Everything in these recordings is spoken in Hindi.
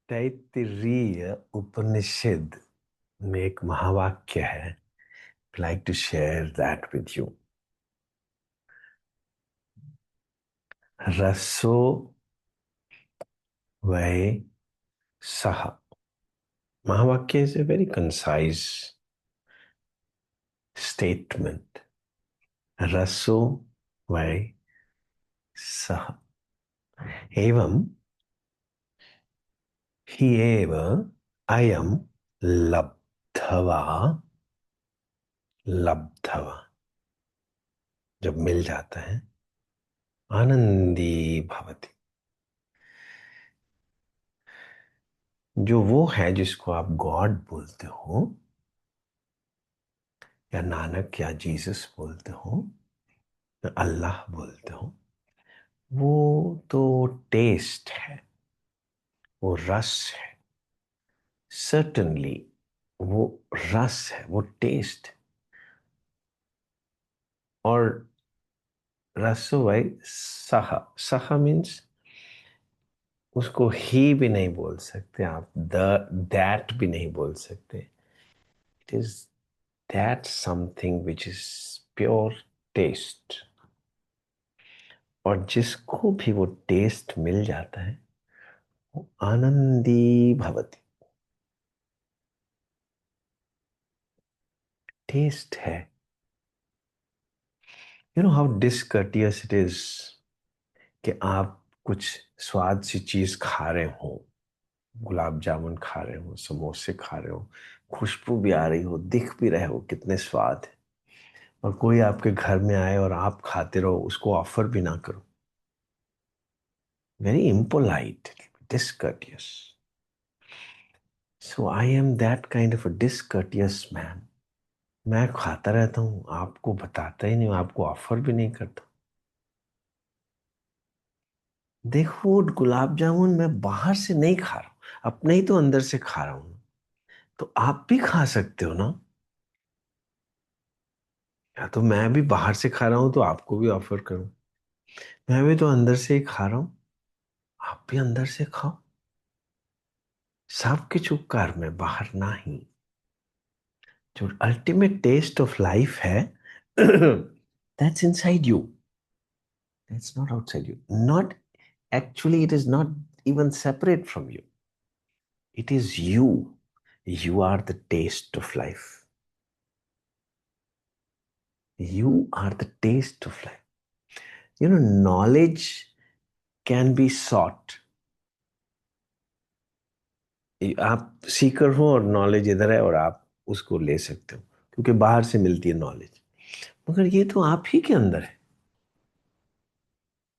तैत्तिरीय उपनिषद में एक महावाक्य है. Like to share that with you. रसो वै सह. महावाक्य is a very concise statement. रसो वै सह एवं हि एव अयम लब्धवा. लब्धवा जब मिल जाता है आनंदी भवति. जो वो है जिसको आप गॉड बोलते हो या नानक या जीसस बोलते हो या अल्लाह बोलते हो, वो तो टेस्ट है, वो रस है. सर्टनली वो रस है, वो टेस्ट. और रस भाई सह. सह मीन्स उसको ही भी नहीं बोल सकते आप, दैट भी नहीं बोल सकते. It is that something which is pure taste. और जिसको भी वो टेस्ट मिल जाता है वो आनंदी भवति. टेस्ट है. You know how discourteous it is कि आप कुछ स्वाद सी चीज खा रहे हो, गुलाब जामुन खा रहे हो, समोसे खा रहे हो, खुशबू भी आ रही हो, दिख भी रहे हो कितने स्वाद है, और कोई आपके घर में आए और आप खाते रहो, उसको ऑफर भी ना करो. Very impolite, discourteous. So I am that kind of a discourteous man. मैं खाता रहता हूँ, आपको बताता ही नहीं, आपको ऑफर भी नहीं करता. देखो गुलाब जामुन मैं बाहर से नहीं खा रहा हूं, अपने ही तो अंदर से खा रहा हूं. तो आप भी खा सकते हो ना. या तो मैं भी बाहर से खा रहा हूं तो आपको भी ऑफर करूं. मैं भी तो अंदर से ही खा रहा हूं, आप भी अंदर से खाओ. सबके चुपकार में, बाहर ना ही. जो अल्टीमेट टेस्ट ऑफ लाइफ है that's inside you. That's not outside you. Not actually, it is not even separate from you. It is you. You are the taste of life. You are the taste of life. You know, knowledge can be sought. आप सीकर हो और नॉलेज इधर है और आप उसको ले सकते हो क्योंकि बाहर से मिलती है नॉलेज. मगर ये तो आप ही के अंदर है.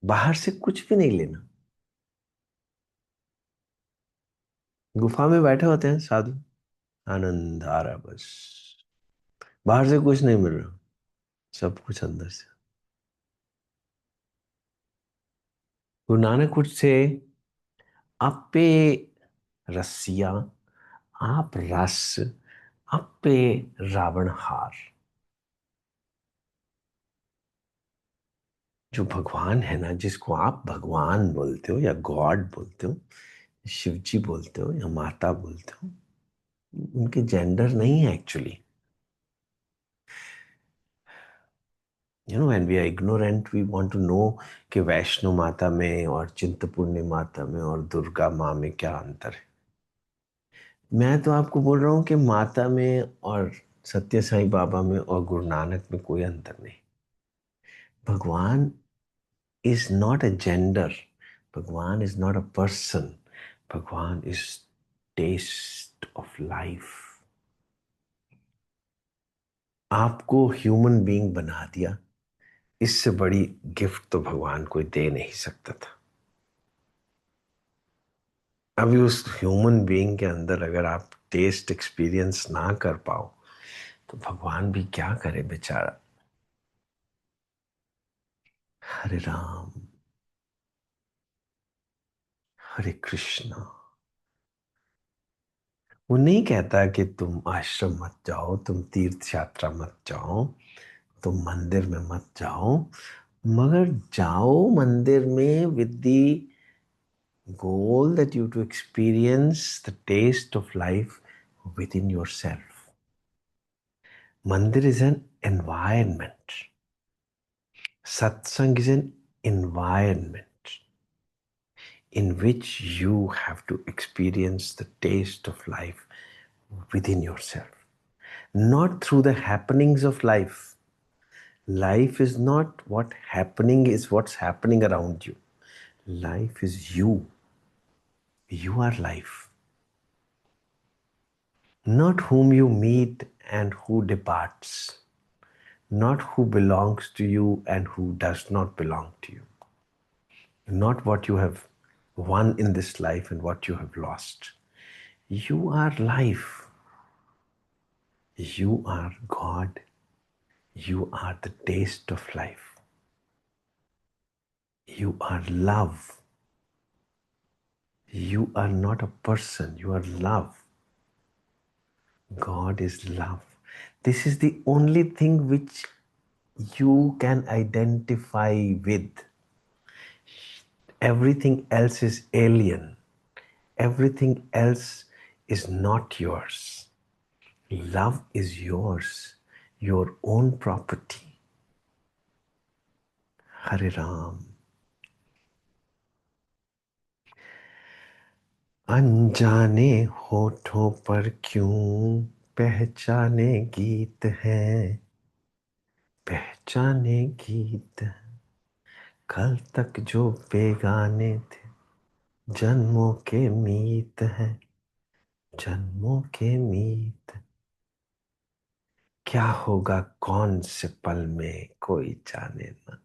बाहर से कुछ भी नहीं लेना. गुफा में बैठे होते हैं साधु, आनंद आ रहा बस. बाहर से कुछ नहीं मिल रहा, सब कुछ अंदर से. गुरु नानक कुछ से आपे रसिया, आप रस, आपे रावण हार. जो भगवान है ना, जिसको आप भगवान बोलते हो या गॉड बोलते हो, शिव जी बोलते हो या माता बोलते हो, उनके जेंडर नहीं है actually. You know when we are ignorant we want to know कि वैष्णो माता में और चिंतपूर्णी माता में और दुर्गा माँ में क्या अंतर है. मैं तो आपको बोल रहा हूँ कि माता में और सत्य साईं बाबा में और गुरु नानक में कोई अंतर नहीं. भगवान is not a gender. Bhagwan is not a person. Bhagwan is taste of life. आपको ह्यूमन बीइंग बना दिया, इससे बड़ी गिफ्ट तो भगवान कोई दे नहीं सकता था. अभी उस ह्यूमन बीइंग के अंदर अगर आप टेस्ट एक्सपीरियंस ना कर पाओ तो भगवान भी क्या करे बेचारा. हरे राम, हरे कृष्णा. वो नहीं कहता कि तुम आश्रम मत जाओ, तुम तीर्थ यात्रा मत जाओ, तुम मंदिर में मत जाओ, मगर जाओ मंदिर में with the Goal that you to experience the taste of life within yourself. Mandir is an environment. Satsang is an environment in which you have to experience the taste of life within yourself, not through the happenings of life. Life is not what happening is what's happening around you. Life is you. You are life. Not whom you meet and who departs. Not who belongs to you and who does not belong to you. Not what you have won in this life and what you have lost. You are life. You are God. You are the taste of life. You are love. You are not a person. You are love. God is love. This is the only thing which you can identify with. Everything else is alien. Everything else is not yours. Love is yours, your own property. Hare Ram. अनजाने होठों पर क्यों पहचाने गीत हैं, पहचाने गीत हैं। कल तक जो बेगाने थे, जन्मों के मीत हैं, जन्मों के मीत। क्या होगा कौन से पल में कोई जाने ना।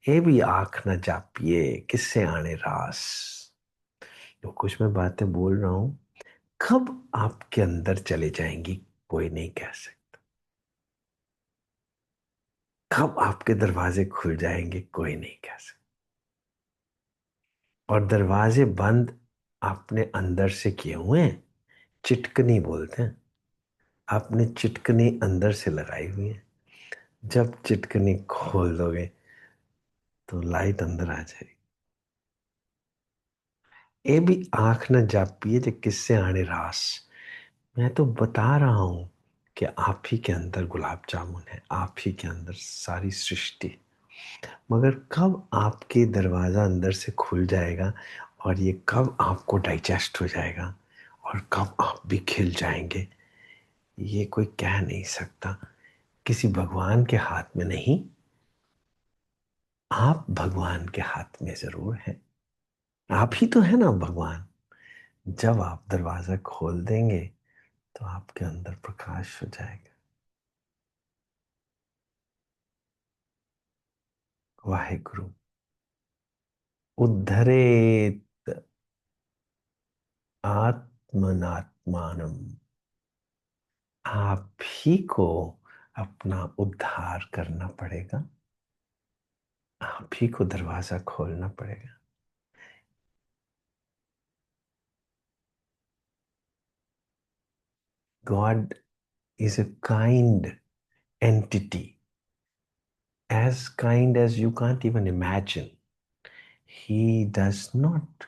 ये भी आंख न जापिए किससे आने रास। जो कुछ मैं बातें बोल रहा हूं, कब आपके अंदर चले जाएंगी कोई नहीं कह सकता। कब आपके दरवाजे खुल जाएंगे कोई नहीं कह सकता। और दरवाजे बंद आपने अंदर से किए हुए हैं, चिटकनी बोलते हैं। आपने चिटकनी अंदर से लगाई हुई है। जब चिटकनी खोल दोगे तो लाइट अंदर आ जाएगी। ये भी आंख न जापिए जो किससे आने रास। मैं तो बता रहा हूं कि आप ही के अंदर गुलाब जामुन है, आप ही के अंदर सारी सृष्टि। मगर कब आपके दरवाजा अंदर से खुल जाएगा और ये कब आपको डाइजेस्ट हो जाएगा और कब आप भी खिल जाएंगे, ये कोई कह नहीं सकता। किसी भगवान के हाथ में नहीं, आप भगवान के हाथ में जरूर है। आप ही तो है ना भगवान। जब आप दरवाजा खोल देंगे तो आपके अंदर प्रकाश हो जाएगा। वाहेगुरु। उद्धरेत आत्मनात्मानम। आप ही को अपना उद्धार करना पड़ेगा। आप ही को दरवाजा खोलना पड़ेगा। God is a kind entity, as kind as you can't even imagine. He does not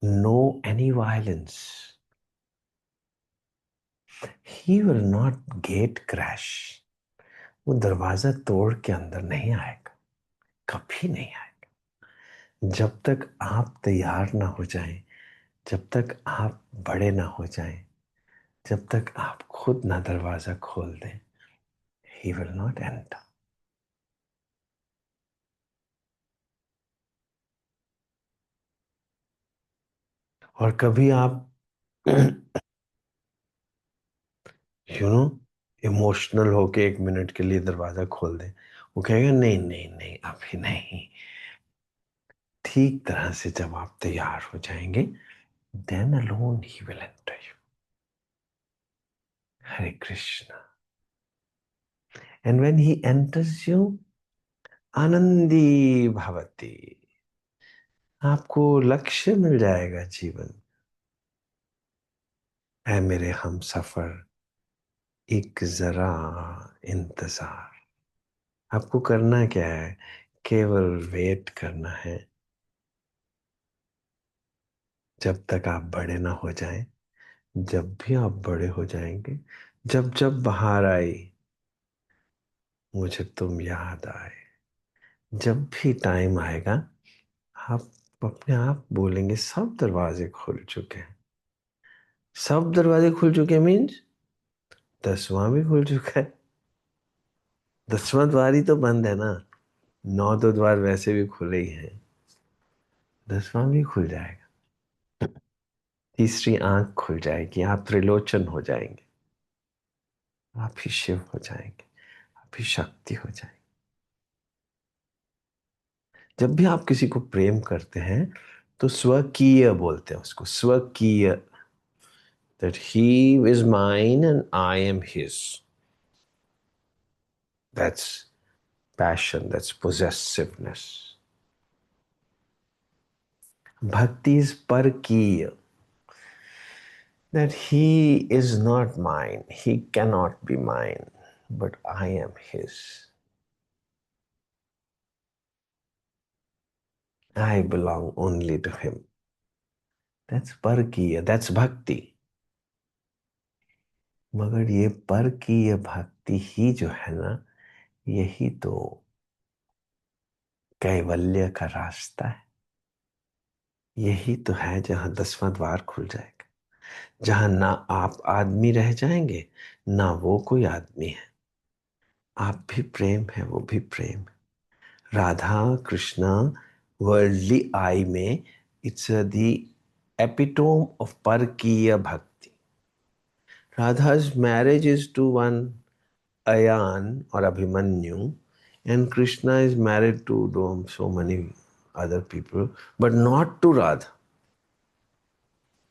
know any violence. He will not gate crash. वो दरवाजा तोड़ के अंदर नहीं आएगा, कभी नहीं आएगा। जब तक आप तैयार ना हो जाएं, जब तक आप बड़े ना हो जाएं, जब तक आप खुद ना दरवाजा खोल दें, he will not enter. और कभी आप यू नो इमोशनल होके 1 मिनट के लिए दरवाजा खोल दें, वो कहेगा नहीं नहीं नहीं अभी नहीं। ठीक तरह से जब आप तैयार हो जाएंगे, then alone he will enter you. Hare Krishna. And when he enters you, Anandi भवती। आपको लक्ष्य मिल जाएगा जीवन। ऐ मेरे हम सफर, एक जरा इंतजार। आपको करना क्या है, केवल वेट करना है। जब तक आप बड़े ना हो जाएं, जब भी आप बड़े हो जाएंगे, जब जब बाहर आई मुझे तुम याद आए, जब भी टाइम आएगा आप अपने आप बोलेंगे सब दरवाजे खुल चुके हैं। सब दरवाजे खुल चुके हैं मीन्स 10वां भी खुल चुका है। 10वां द्वार ही तो बंद है ना। 9 तो द्वार वैसे भी खुले ही हैं, 10वां भी खुल जाएगा। तीसरी आंख खुल जाएगी, आप त्रिलोचन हो जाएंगे, आप ही शिव हो जाएंगे, आप ही शक्ति हो जाएंगे। जब भी आप किसी को प्रेम करते हैं तो स्वकीय बोलते हैं उसको, स्वकीय, that he is mine and I am his. That's passion, that's possessiveness. Bhakti is parkiya, that he is not mine, he cannot be mine, but I am his. I belong only to him. That's parkiya, that's bhakti. मगर ये परकीय भक्ति ही जो है ना, यही तो कैवल्य का रास्ता है। यही तो है जहां 10वां द्वार खुल जाएगा, जहां ना आप आदमी रह जाएंगे ना वो कोई आदमी है। आप भी प्रेम है, वो भी प्रेम है। राधा कृष्णा वर्ल्डली आई में इट्स द एपिटोम ऑफ परकीय भक्ति। राधा's marriage is to one Ayan or Abhimanyu, and Krishna is married to so many other people, but not to Radha.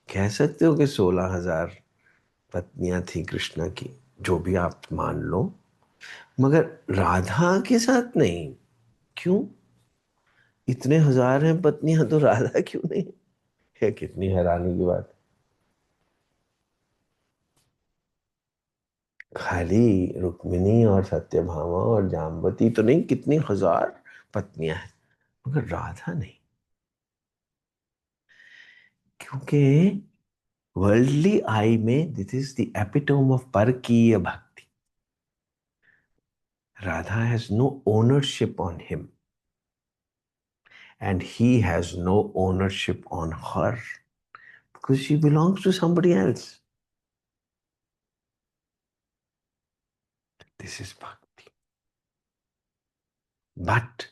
कह सकते हो कि 16,000 पत्नियां थी कृष्ण की, जो भी आप मान लो, मगर राधा के साथ नहीं। क्यों? इतने हजार हैं पत्नियां तो राधा क्यों नहीं? ये कितनी हैरानी की बात। खाली रुक्मिणी और सत्यभामा और जाम्बती तो नहीं, कितनी हजार पत्नियां हैं, मगर राधा नहीं। क्योंकि वर्ल्डली आई में this is the epitome of परकीय भक्ति। Radha has no ownership on him and he has no ownership on her because she belongs to somebody else. This is bhakti. But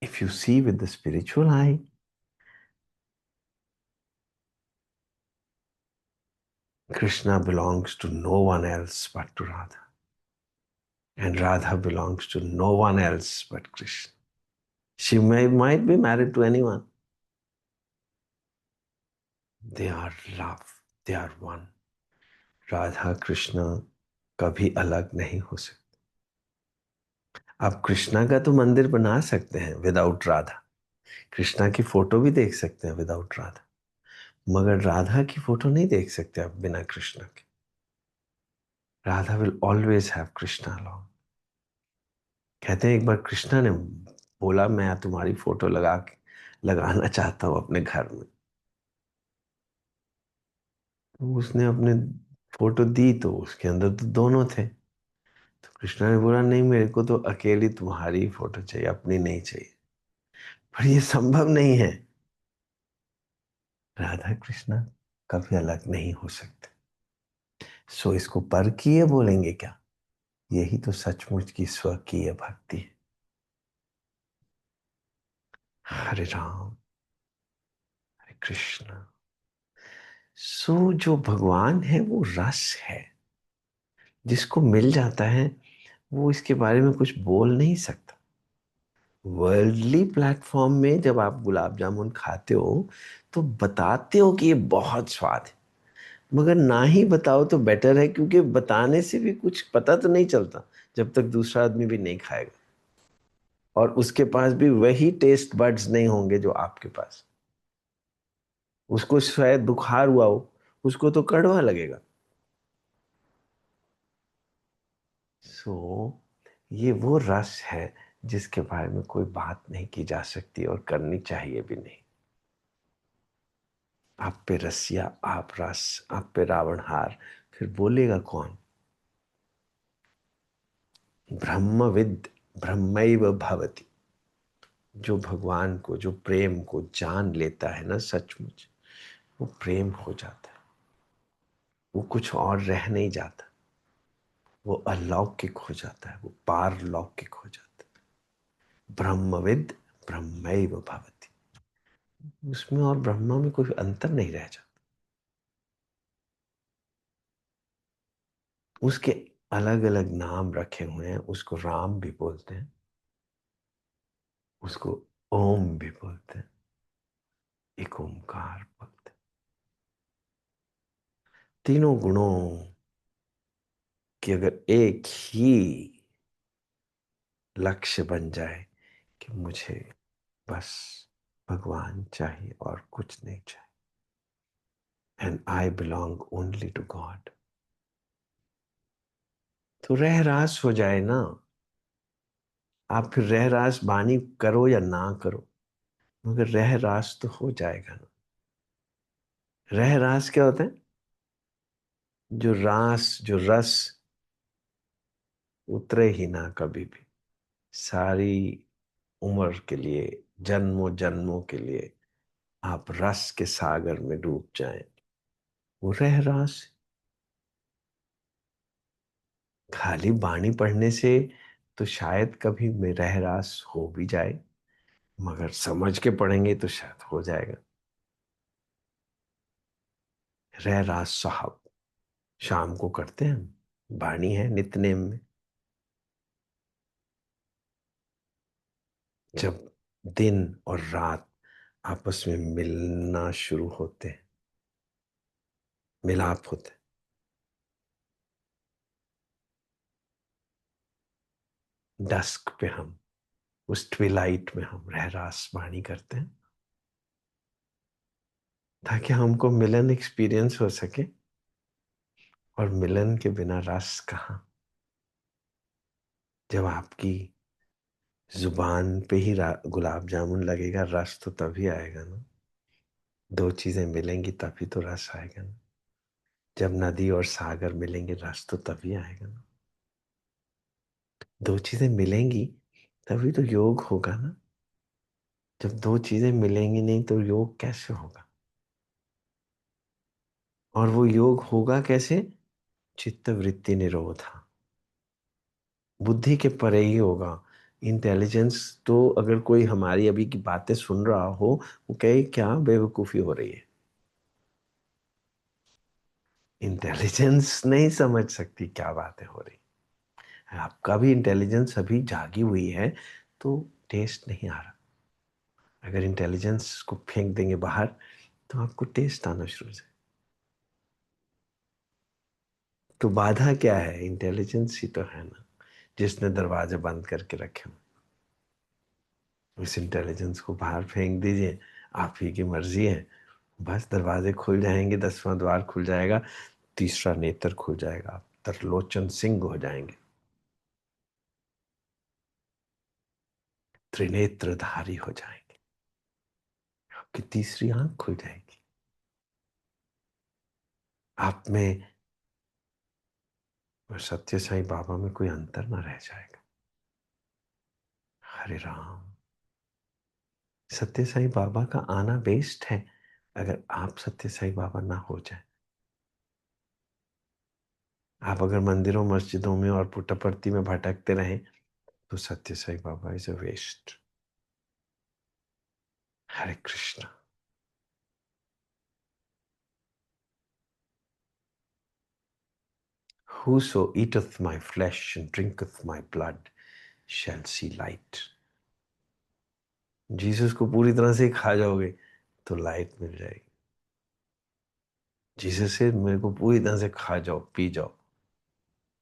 if you see with the spiritual eye, Krishna belongs to no one else but to Radha. And Radha belongs to no one else but Krishna. She might be married to anyone. They are love. They are one. Radha Krishna कभी अलग नहीं हो सकते। आप कृष्णा का तो मंदिर बना सकते हैं विदाउट राधा, कृष्णा की फोटो भी देख सकते हैं विदाउट राधा, मगर राधा की फोटो नहीं देख सकते आप बिना कृष्णा के। Radha will always have Krishna along. कहते हैं एक बार कृष्णा ने बोला मैं तुम्हारी फोटो लगाना चाहता हूं अपने घर में। तो उसने अपने फोटो दी तो उसके अंदर तो दोनों थे। तो कृष्णा ने बोला नहीं, मेरे को तो अकेली तुम्हारी फोटो चाहिए, अपनी नहीं चाहिए। पर ये संभव नहीं है, राधा कृष्णा कभी अलग नहीं हो सकते। सो इसको परकीय बोलेंगे क्या? यही तो सचमुच की स्वकीय भक्ति है। हरे राम हरे कृष्ण। सो जो भगवान है वो रस है, जिसको मिल जाता है वो इसके बारे में कुछ बोल नहीं सकता। वर्ल्डली प्लेटफॉर्म में जब आप गुलाब जामुन खाते हो तो बताते हो कि ये बहुत स्वाद है, मगर ना ही बताओ तो बेटर है, क्योंकि बताने से भी कुछ पता तो नहीं चलता जब तक दूसरा आदमी भी नहीं खाएगा, और उसके पास भी वही टेस्ट बड्स नहीं होंगे जो आपके पास। उसको शायद बुखार हुआ हो, उसको तो कड़वा लगेगा। सो ये वो रस है जिसके बारे में कोई बात नहीं की जा सकती और करनी चाहिए भी नहीं। आप पे रसिया, आप रस, आप पे रावणहार, फिर बोलेगा कौन? ब्रह्मविद ब्रह्मैव भवति। जो भगवान को, जो प्रेम को जान लेता है ना सचमुच, वो प्रेम हो जाता है। वो कुछ और रह नहीं जाता, वो अलौकिक हो जाता है, वो पारलौकिक हो जाता है। ब्रह्मविद ब्रह्मैव भवति। उसमें और ब्रह्मा में कोई अंतर नहीं रह जाता। उसके अलग अलग नाम रखे हुए हैं। उसको राम भी बोलते हैं, उसको ओम भी बोलते हैं, एक ओमकार बोलते हैं। तीनों गुणों की अगर एक ही लक्ष्य बन जाए कि मुझे बस भगवान चाहिए और कुछ नहीं चाहिए, and I belong only to God, तो रह रास हो जाए ना। आप फिर रह रास बानी करो या ना करो, मगर रह रास तो हो जाएगा ना। रह रास क्या होता है? जो रास, जो रस उतरे ही ना कभी भी, सारी उम्र के लिए, जन्मों जन्मों के लिए आप रस के सागर में डूब जाएं, वो रह रास। खाली बाणी पढ़ने से तो शायद कभी में रह रास हो भी जाए, मगर समझ के पढ़ेंगे तो शायद हो जाएगा। रह रास साहब शाम को करते हैं हम, बाणी है नित्यनेम में। जब दिन और रात आपस में मिलना शुरू होते हैं, मिलाप होते हैं, डस्क पे हम, उस ट्विलाइट में हम रह रास वाणी करते हैं, ताकि हमको मिलन एक्सपीरियंस हो सके। और मिलन के बिना रस कहाँ? जब आपकी जुबान पे ही गुलाब जामुन लगेगा, रस तो तभी आएगा ना। दो चीजें मिलेंगी तभी तो रस आएगा ना। जब नदी और सागर मिलेंगे, रस तो तभी आएगा ना। दो चीजें मिलेंगी तभी तो योग होगा ना। जब दो चीजें मिलेंगी नहीं तो योग कैसे होगा? और वो योग होगा कैसे? चित्त वृत्ति निरोधा, बुद्धि के परे ही होगा। इंटेलिजेंस तो अगर कोई हमारी अभी की बातें सुन रहा हो, वो कहे क्या बेवकूफी हो रही है। इंटेलिजेंस नहीं समझ सकती क्या बातें हो रही। आपका भी इंटेलिजेंस अभी जागी हुई है तो टेस्ट नहीं आ रहा। अगर इंटेलिजेंस को फेंक देंगे बाहर तो आपको टेस्ट आना शुरू हो जाए। तो बाधा क्या है? इंटेलिजेंस ही तो है ना, जिसने दरवाजे बंद करके रखे हो। इस इंटेलिजेंस को बाहर फेंक दीजिए, आप ही की मर्जी है। बस दरवाजे खुल जाएंगे, 10वां द्वार खुल जाएगा, तीसरा नेत्र खुल जाएगा, आप त्रिलोचन सिंह हो जाएंगे, त्रिनेत्रधारी हो जाएंगे, आपकी तीसरी आंख खुल जाएगी। आप में और सत्य साईं बाबा में कोई अंतर ना रह जाएगा। हरे राम। सत्य साईं बाबा का आना वेस्ट है अगर आप सत्य साईं बाबा ना हो जाए। आप अगर मंदिरों मस्जिदों में और पुट्टपर्ती में भटकते रहें तो Satya Sai Baba is a waste. Hare Krishna. Whoso eateth my flesh and drinketh my blood shall see light. Jesus को पूरी तरह से खा जाओगे तो लाइट मिल जाएगी। जीसस से मेरे को पूरी तरह से खा जाओ, पी जाओ,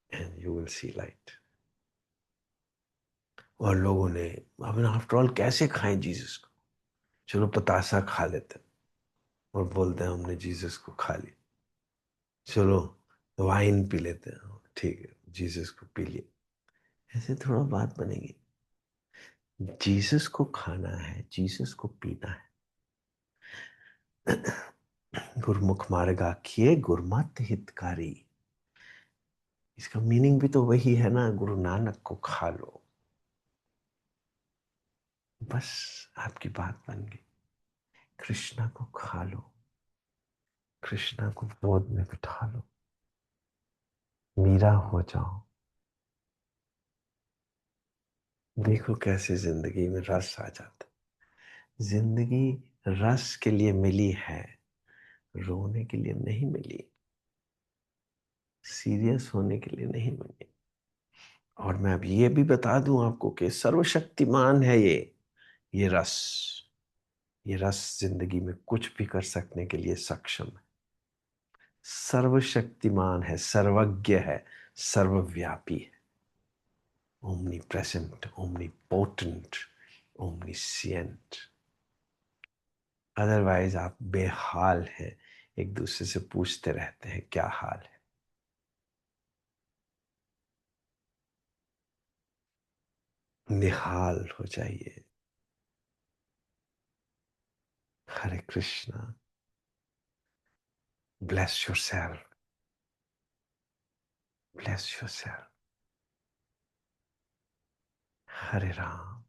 and you will see light. और लोगों ने, अब आफ्टर ऑल कैसे खाएं जीसस को? चलो पतासा खा लेते हैं और बोलते हैं हमने जीसस को खा लिया। चलो वाइन पी लेते हैं, ठीक है जीसस को पी लिया। ऐसे थोड़ा बात बनेगी। जीसस को खाना है, जीसस को पीना है। गुरुमुख मार्ग आखिए गुरुमत हितकारी। इसका मीनिंग भी तो वही है ना, गुरु नानक को खा लो, बस आपकी बात बन गई। कृष्णा को खा लो, कृष्णा को गोद में बिठा लो, मीरा हो जाओ। देखो कैसे जिंदगी में रस आ जाता। जिंदगी रस के लिए मिली है, रोने के लिए नहीं मिली, सीरियस होने के लिए नहीं मिली। और मैं अब ये भी बता दूं आपको कि सर्वशक्तिमान है ये रस। ये रस जिंदगी में कुछ भी कर सकने के लिए सक्षम है। सर्वशक्तिमान है, सर्वज्ञ है, सर्वव्यापी है। Omnipresent, omnipotent, omniscient. Otherwise आप बेहाल हैं, एक दूसरे से पूछते रहते हैं क्या हाल है। निहाल हो जाइए। Hare Krishna. Bless yourself, bless yourself. Hare Ram.